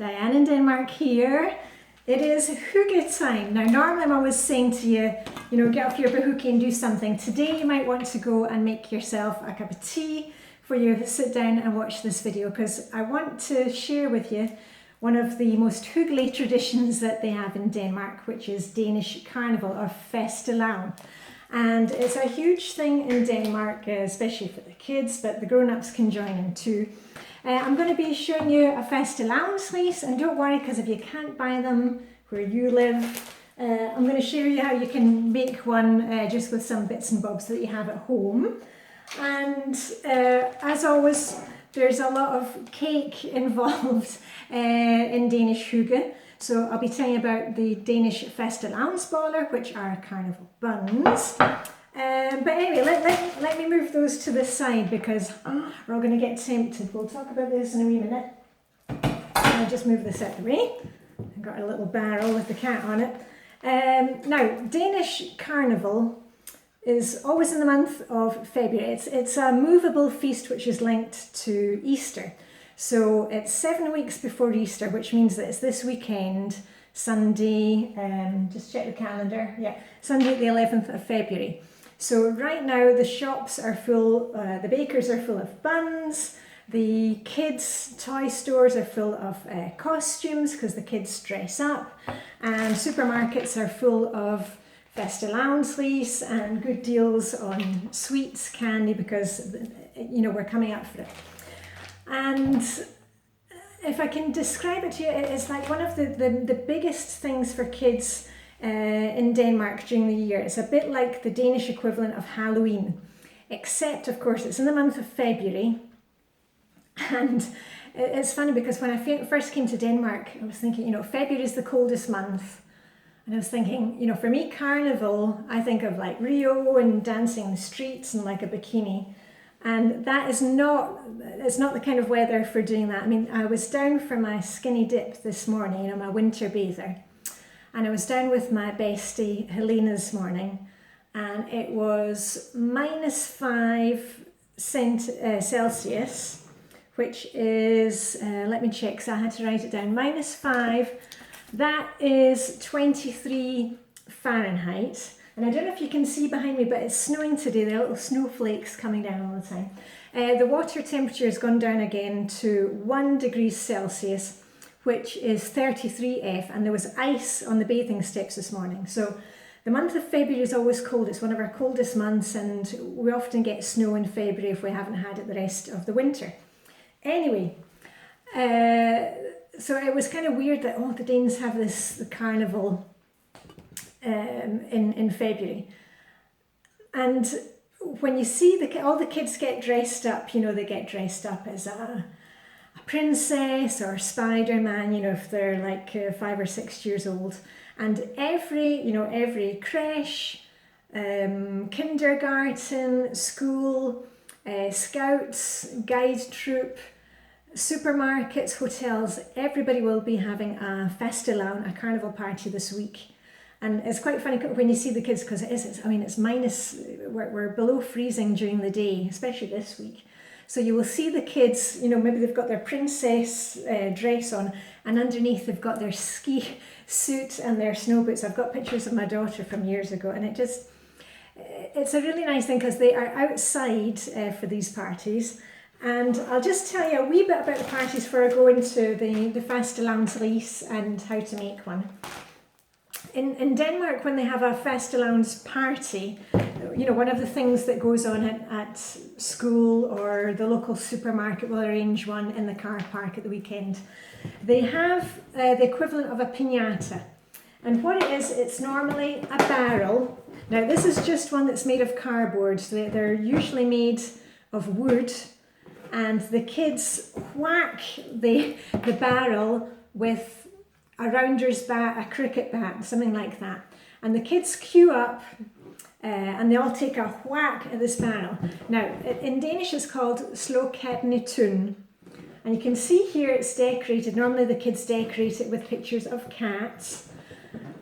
Diane in Denmark here. It is hygge time. Now normally I'm always saying to you, get off your bahookie and do something. Today you might want to go and make yourself a cup of tea before you sit down and watch this video, because I want to share with you one of the most hyggelig traditions that they have in Denmark, which is Danish carnival or Fastelavn. And it's a huge thing in Denmark, especially for the kids, but the grown-ups can join in too. I'm going to be showing you a Fastelavn fleece, and don't worry, because if you can't buy them where you live, I'm going to show you how you can make one just with some bits and bobs that you have at home. And as always, there's a lot of cake involved in Danish hygge. So I'll be telling you about the Danish Fastelavns boller, which are carnival buns. But anyway, let me move those to the side, because we're all going to get tempted. We'll talk about this in a wee minute. I'll just move this out of the way. I've got a little barrel with the cat on it. Now, Danish carnival is always in the month of February. It's a movable feast which is linked to Easter. So it's 7 weeks before Easter, which means that it's this weekend, Sunday, just check the calendar, yeah, Sunday the 11th of February. So right now the shops are full, the bakers are full of buns, the kids' toy stores are full of costumes because the kids dress up, and supermarkets are full of Fastelavn fleece and good deals on sweets, candy, because we're coming up for it. And if I can describe it to you, it's like one of the biggest things for kids in Denmark during the year. It's a bit like the Danish equivalent of Halloween, except of course it's in the month of February. And it's funny because when I first came to Denmark, I was thinking, February is the coldest month. And I was thinking, for me, carnival, I think of like Rio and dancing in the streets and like a bikini. And that is it's not the kind of weather for doing that. I mean, I was down for my skinny dip this morning, my winterbather. And I was down with my bestie, Helena, this morning. And it was -5 Celsius, which is, let me check, so I had to write it down. -5, that is 23 Fahrenheit. And I don't know if you can see behind me, but it's snowing today. There are little snowflakes coming down all the time. The water temperature has gone down again to 1 degree Celsius, which is 33 F, and there was ice on the bathing steps this morning. So the month of February is always cold. It's one of our coldest months, and we often get snow in February if we haven't had it the rest of the winter. Anyway, so it was kind of weird that the Danes have the carnival in February. And when you see all the kids get dressed up, they get dressed up as a princess or Spider-Man, if they're like 5 or 6 years old. And every creche, kindergarten, school, scouts, guide troop, supermarkets, hotels, everybody will be having a Fastelavn, a carnival party this week. And it's quite funny when you see the kids, because it's minus, we're below freezing during the day, especially this week. So you will see the kids, maybe they've got their princess dress on, and underneath they've got their ski suit and their snow boots. I've got pictures of my daughter from years ago, and it's a really nice thing because they are outside for these parties. And I'll just tell you a wee bit about the parties before I go into the Fastelavn fleece and how to make one. In Denmark, when they have a Fastelavns party, one of the things that goes on at school or the local supermarket will arrange one in the car park at the weekend. They have the equivalent of a piñata. And what it is, it's normally a barrel. Now this is just one that's made of cardboard. So they're usually made of wood. And the kids whack the barrel with a rounder's bat, a cricket bat, something like that. And the kids queue up and they all take a whack at this barrel. Now, in Danish it's called slå-katten-i-tun. And you can see here it's decorated. Normally the kids decorate it with pictures of cats.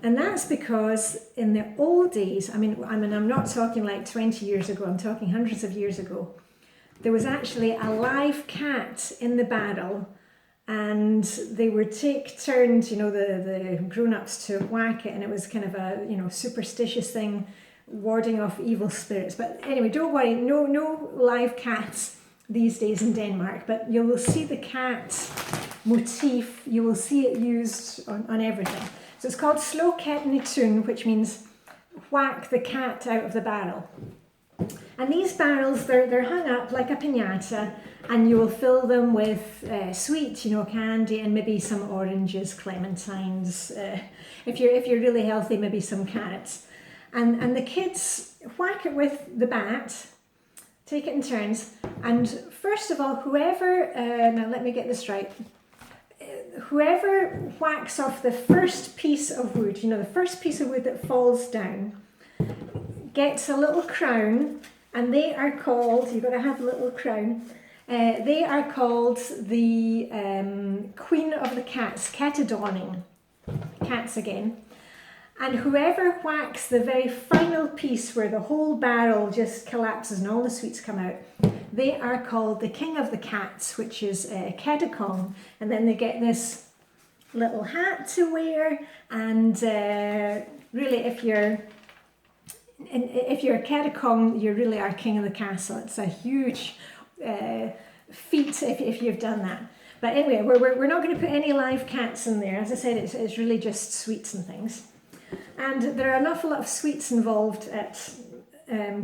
And that's because in the old days, I mean I'm not talking like 20 years ago, I'm talking hundreds of years ago, there was actually a live cat in the barrel, and they would take turns, you know, the grown-ups to whack it, and it was kind of a, you know, superstitious thing, warding off evil spirits. But anyway, don't worry, no live cats these days in Denmark, but you will see the cat motif, you will see it used on everything. So it's called slå katten i tun, which means whack the cat out of the barrel. And these barrels, they're hung up like a piñata, and you will fill them with sweet, you know, candy, and maybe some oranges, clementines. If you're really healthy, maybe some carrots. And the kids whack it with the bat, take it in turns. And first of all, whoever, now let me get this right, whoever whacks off the first piece of wood, you know, the first piece of wood that falls down, gets a little crown, and they are called, you've got to have a little crown, they are called the Queen of the Cats, Katadorning, cats again. And whoever whacks the very final piece where the whole barrel just collapses and all the sweets come out, they are called the King of the Cats, which is Kedakong. And then they get this little hat to wear, and really if you're a Kedakong, you really are king of the castle. It's a huge feat if you've done that. But anyway, we're not going to put any live cats in there. As I said, it's really just sweets and things. And there are an awful lot of sweets involved at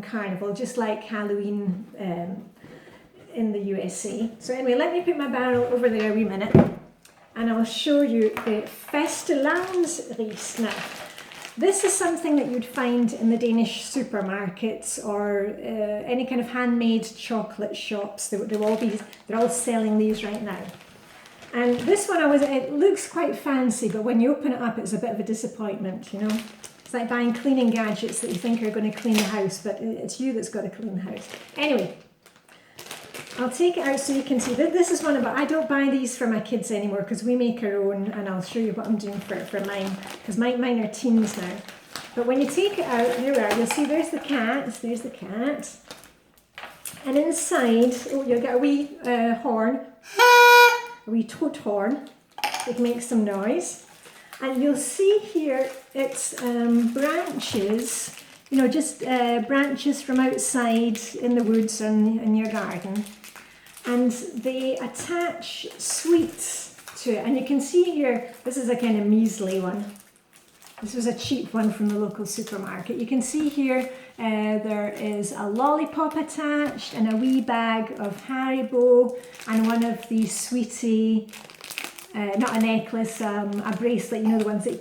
Carnival, just like Halloween in the USA. So anyway, let me put my barrel over there a wee minute, and I'll show you the Fastelavnsris. Now, this is something that you'd find in the Danish supermarkets or any kind of handmade chocolate shops. They're all selling these right now. And this one, it looks quite fancy, but when you open it up, it's a bit of a disappointment, you know. It's like buying cleaning gadgets that you think are going to clean the house, but it's you that's got to clean the house. Anyway, I'll take it out so you can see. This is one, but I don't buy these for my kids anymore because we make our own, and I'll show you what I'm doing for mine, because mine are teens now. But when you take it out, here we are, you'll see there's the cat, and inside, you'll get a wee horn, a wee toad horn. It makes some noise. And you'll see here it's branches, you know, just branches from outside in the woods and in your garden. And they attach sweets to it. And you can see here, this is a kind of measly one. This was a cheap one from the local supermarket. You can see here there is a lollipop attached and a wee bag of Haribo and one of these sweetie, not a necklace, a bracelet, you know, the ones that you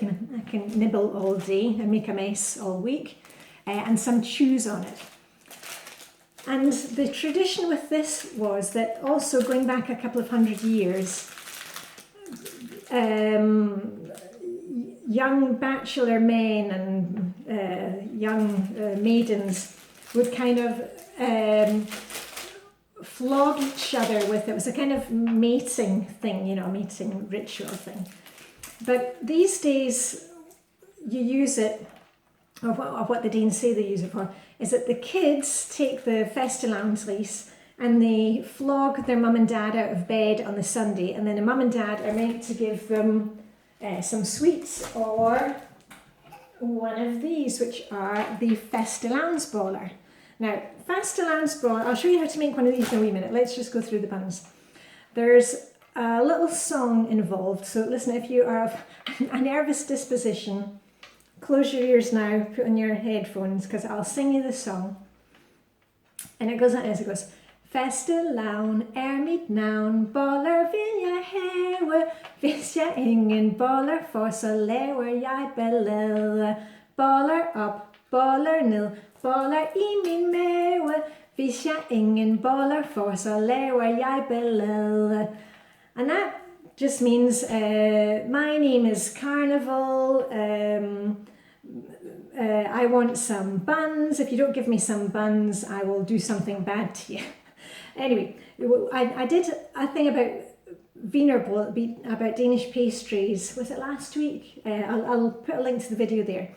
can nibble all day and make a mess all week, and some chews on it. And the tradition with this was that also going back a couple of 100 years, young bachelor men and young maidens would kind of flog each other with it. It was a kind of mating thing, you know, mating ritual thing. But these days you use it, or what the Danes say they use it for, is that the kids take the Fastelavnsris and they flog their mum and dad out of bed on the Sunday, and then the mum and dad are meant to give them some sweets or one of these, which are the Fastelavnsboller. Now, Fastelavnsboller, I'll show you how to make one of these in a wee minute. Let's just go through the buns. There's a little song involved, so listen, if you are of a nervous disposition, close your ears now, put on your headphones, because I'll sing you the song. And it goes like this, it goes, Fastelavn mitt navn, boller vil jeg have, hvis jeg ingen boller får, så laver jeg ballade. Boller op, boller ned, boller i min mave, hvis jeg ingen boller får, så laver jeg ballade. And that just means, my name is Carnival, I want some buns. If you don't give me some buns, I will do something bad to you. Anyway, I did a thing about wienerbrød, about Danish pastries. Was it last week? I'll put a link to the video there.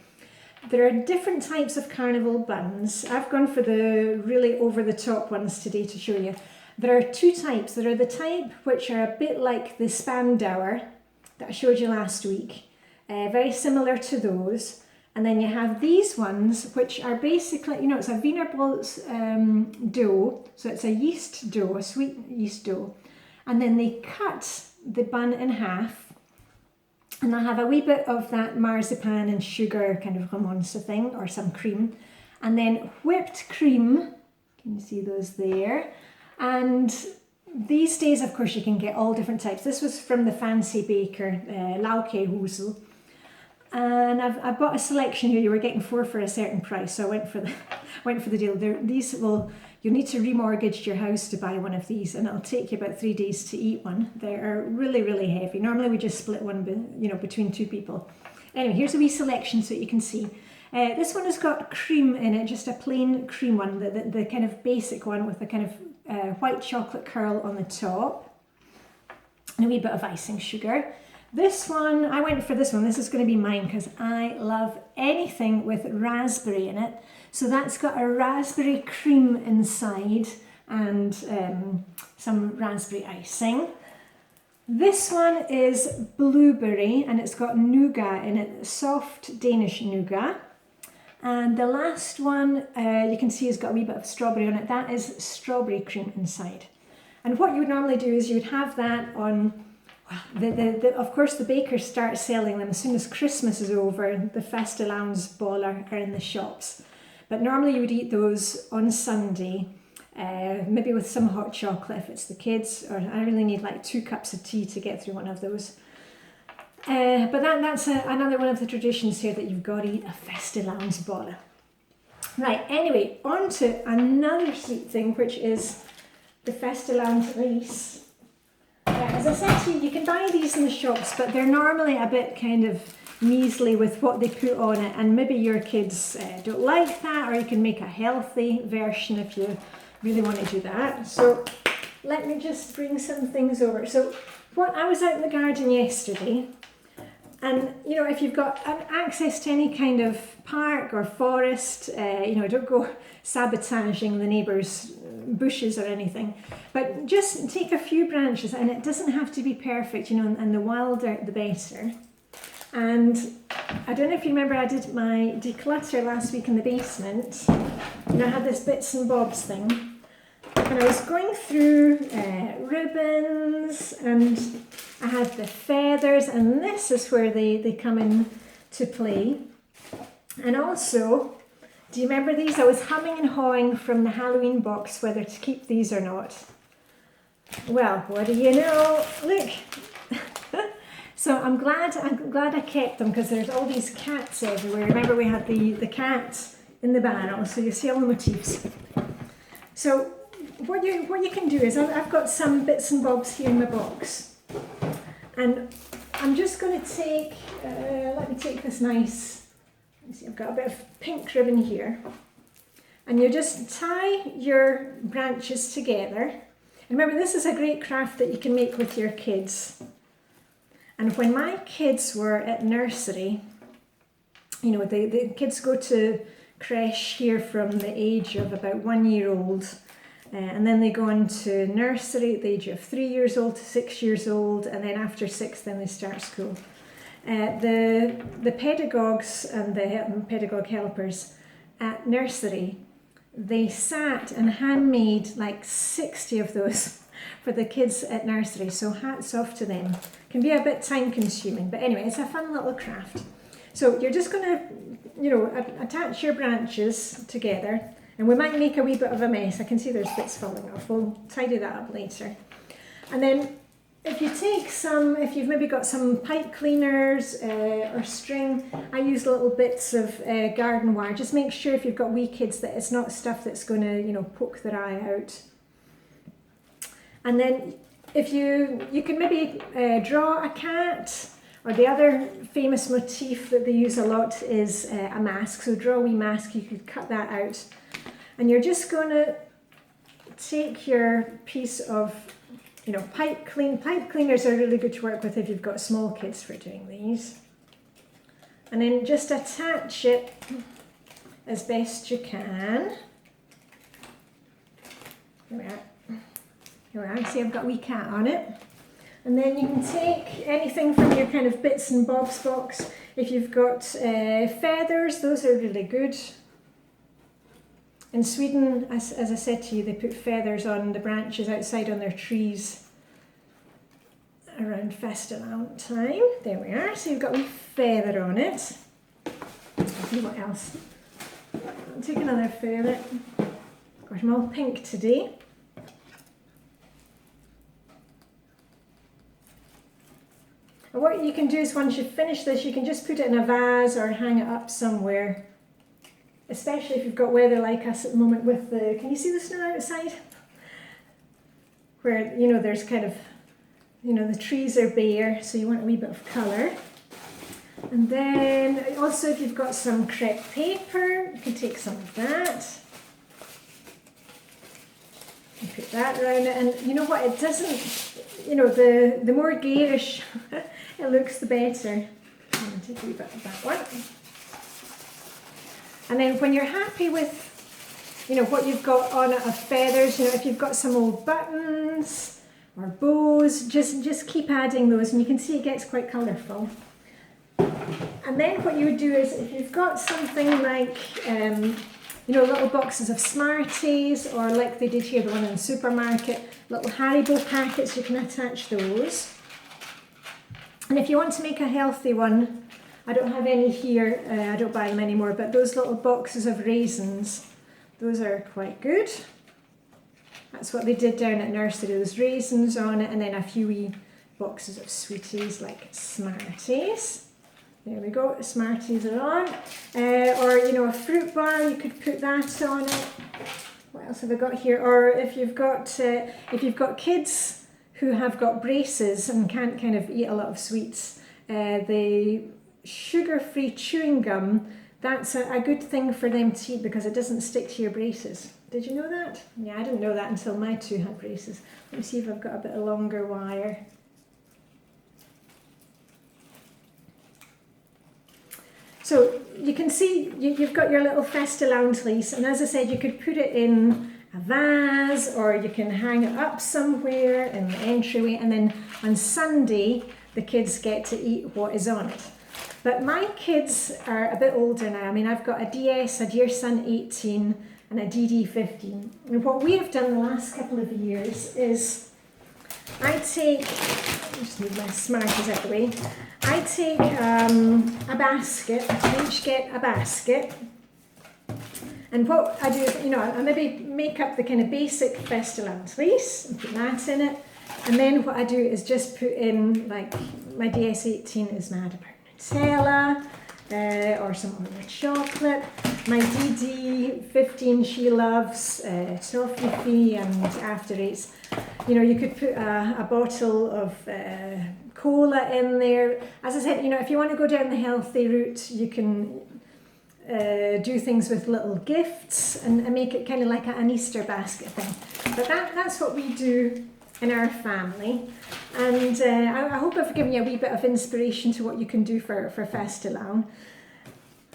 There are different types of carnival buns. I've gone for the really over-the-top ones today to show you. There are two types. There are the type which are a bit like the Spandauer that I showed you last week, very similar to those. And then you have these ones, which are basically, you know, it's a Wiener Bolz dough, so it's a yeast dough, a sweet yeast dough. And then they cut the bun in half, and I have a wee bit of that marzipan and sugar kind of remonce thing, or some cream, and then whipped cream. Can you see those there? And these days, of course, you can get all different types. This was from the fancy baker, Laukehusel. And I bought a selection here. You were getting 4 for a certain price, so I went for the deal. You'll need to remortgage your house to buy one of these, and it'll take you about 3 days to eat one. They are really, really heavy. Normally we just split one, between 2 people. Anyway, here's a wee selection so that you can see. This one has got cream in it, just a plain cream one, the kind of basic one with the kind of white chocolate curl on the top, and a wee bit of icing sugar. This one, I went for this one. This is going to be mine because I love anything with raspberry in it. So that's got a raspberry cream inside and some raspberry icing. This one is blueberry and it's got nougat in it, soft Danish nougat. And the last one you can see has got a wee bit of strawberry on it. That is strawberry cream inside. And what you would normally do is you would have that on... Of course, the bakers start selling them as soon as Christmas is over. The Fastelavns Boller are in the shops. But normally you would eat those on Sunday, maybe with some hot chocolate if it's the kids, or I really need like 2 cups of tea to get through one of those. But that's another one of the traditions here, that you've got to eat a Fastelavns Boller. Right, anyway, on to another sweet thing, which is the Fastelavns vis. As I said to you, you can buy these in the shops, but they're normally a bit kind of measly with what they put on it, and maybe your kids don't like that, or you can make a healthy version if you really want to do that. So let me just bring some things over. So I was out in the garden yesterday, and if you've got access to any kind of park or forest, don't go sabotaging the neighbours' bushes or anything, but just take a few branches, and it doesn't have to be perfect, and the wilder the better. And I don't know if you remember, I did my declutter last week in the basement, and I had this bits and bobs thing, and I was going through ribbons, and I had the feathers, and this is where they come in to play. And also, do you remember these? I was humming and hawing from the Halloween box whether to keep these or not. Well, what do you know? Look. So I'm glad I kept them, because there's all these cats everywhere. Remember, we had the cat in the barrel, so you see all the motifs. So what you can do is, I've got some bits and bobs here in my box, and I'm just going to take, let me take this nice, see, I've got a bit of pink ribbon here, and you just tie your branches together. And remember, this is a great craft that you can make with your kids. And when my kids were at nursery, the kids go to creche here from the age of about 1 year old, and then they go on to nursery at the age of 3 years old to 6 years old, and then after 6 then they start school. The pedagogues and the pedagogue helpers at nursery, they sat and handmade like 60 of those for the kids at nursery, so hats off to them. Can be a bit time consuming, but anyway, it's a fun little craft. So you're just going to, attach your branches together, and we might make a wee bit of a mess. I can see there's bits falling off. We'll tidy that up later. And then if you've maybe got some pipe cleaners or string, I use little bits of garden wire. Just make sure if you've got wee kids that it's not stuff that's going to, poke their eye out. And then if you can maybe draw a cat, or the other famous motif that they use a lot is a mask. So draw a wee mask, you could cut that out. And you're just going to take your piece of, pipe cleaners are really good to work with if you've got small kids for doing these. And then just attach it as best you can. There we are. Here we are, see I've got a wee cat on it. And then you can take anything from your kind of bits and bobs box. If you've got feathers, those are really good. In Sweden, as I said to you, they put feathers on the branches outside on their trees around Fastelavn time. There we are, so you've got a wee feather on it. Let's see what else. I'll take another feather. Gosh, I'm all pink today. And what you can do is once you've finished this, you can just put it in a vase or hang it up somewhere. Especially if you've got weather like us at the moment with the, can you see the snow outside? Where, you know, there's kind of, you know, the trees are bare, so you want a wee bit of colour. And then also if you've got some crepe paper, you can take some of that. And put that around it, and you know what, it doesn't, you know, the more garish it looks, the better. I'm going to take a wee bit of that one. And then when you're happy with, you know, what you've got on it of feathers, you know, if you've got some old buttons or bows, just keep adding those, and you can see it gets quite colourful. And then what you would do is, if you've got something like, you know, little boxes of Smarties, or like they did here, the one in the supermarket, little Haribo packets, you can attach those. And if you want to make a healthy one, I don't have any here, I don't buy them anymore, but those little boxes of raisins, those are quite good. That's what they did down at nursery, those raisins on it, and then a few wee boxes of sweeties like Smarties. There we go, Smarties are on. Or, you know, a fruit bar, you could put that on it. What else have I got here? Or if you've got kids who have got braces and can't kind of eat a lot of sweets, the sugar-free chewing gum, that's a good thing for them to eat because it doesn't stick to your braces. Did you know that? Yeah, I didn't know that until my two had braces. Let me see if I've got a bit of longer wire. So you can see you've got your little Fastelavn lease, and as I said, you could put it in a vase or you can hang it up somewhere in the entryway, and then on Sunday the kids get to eat what is on it. But my kids are a bit older now. I mean, I've got a DS, a dear son 18, and a DD 15. And what we have done the last couple of years is I take, I'll just move my Smarties out of the way. I take a basket, they each get a basket. And what I do is, you know, I maybe make up the kind of basic Fastelavn fleece and put that in it. And then what I do is just put in, like, my DS18 is mad about Nutella, or some other chocolate. My DD15, she loves toffee and after eights. You know, you could put a bottle of cola in there. As I said, you know, if you want to go down the healthy route, you can do things with little gifts and make it kind of like an Easter basket thing. But that's what we do in our family, and I hope I've given you a wee bit of inspiration to what you can do for Fastelavn.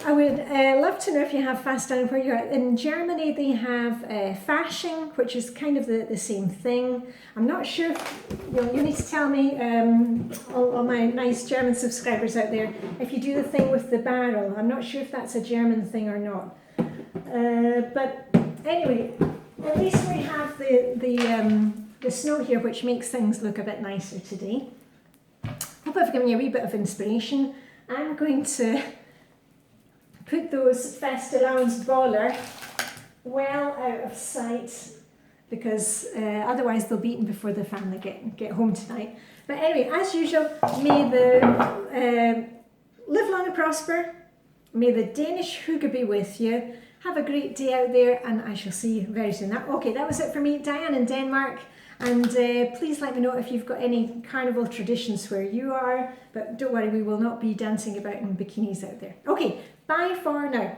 I would love to know if you have Fastelavn where you're at. In Germany they have Fasching, which is kind of the same thing. I'm not sure if, you need to tell me, all my nice German subscribers out there, if you do the thing with the barrel. I'm not sure if that's a German thing or not. But anyway, at least we have the snow here, which makes things look a bit nicer today. Hope I've given you a wee bit of inspiration. I'm going to put those Fastelavns Boller well out of sight because otherwise they'll be eaten before the family get home tonight. But anyway, as usual, may the live long and prosper. May the Danish hygge be with you. Have a great day out there, and I shall see you very soon. That was it for me, Diane in Denmark. And please let me know if you've got any carnival traditions where you are. But don't worry, we will not be dancing about in bikinis out there. Okay, bye for now.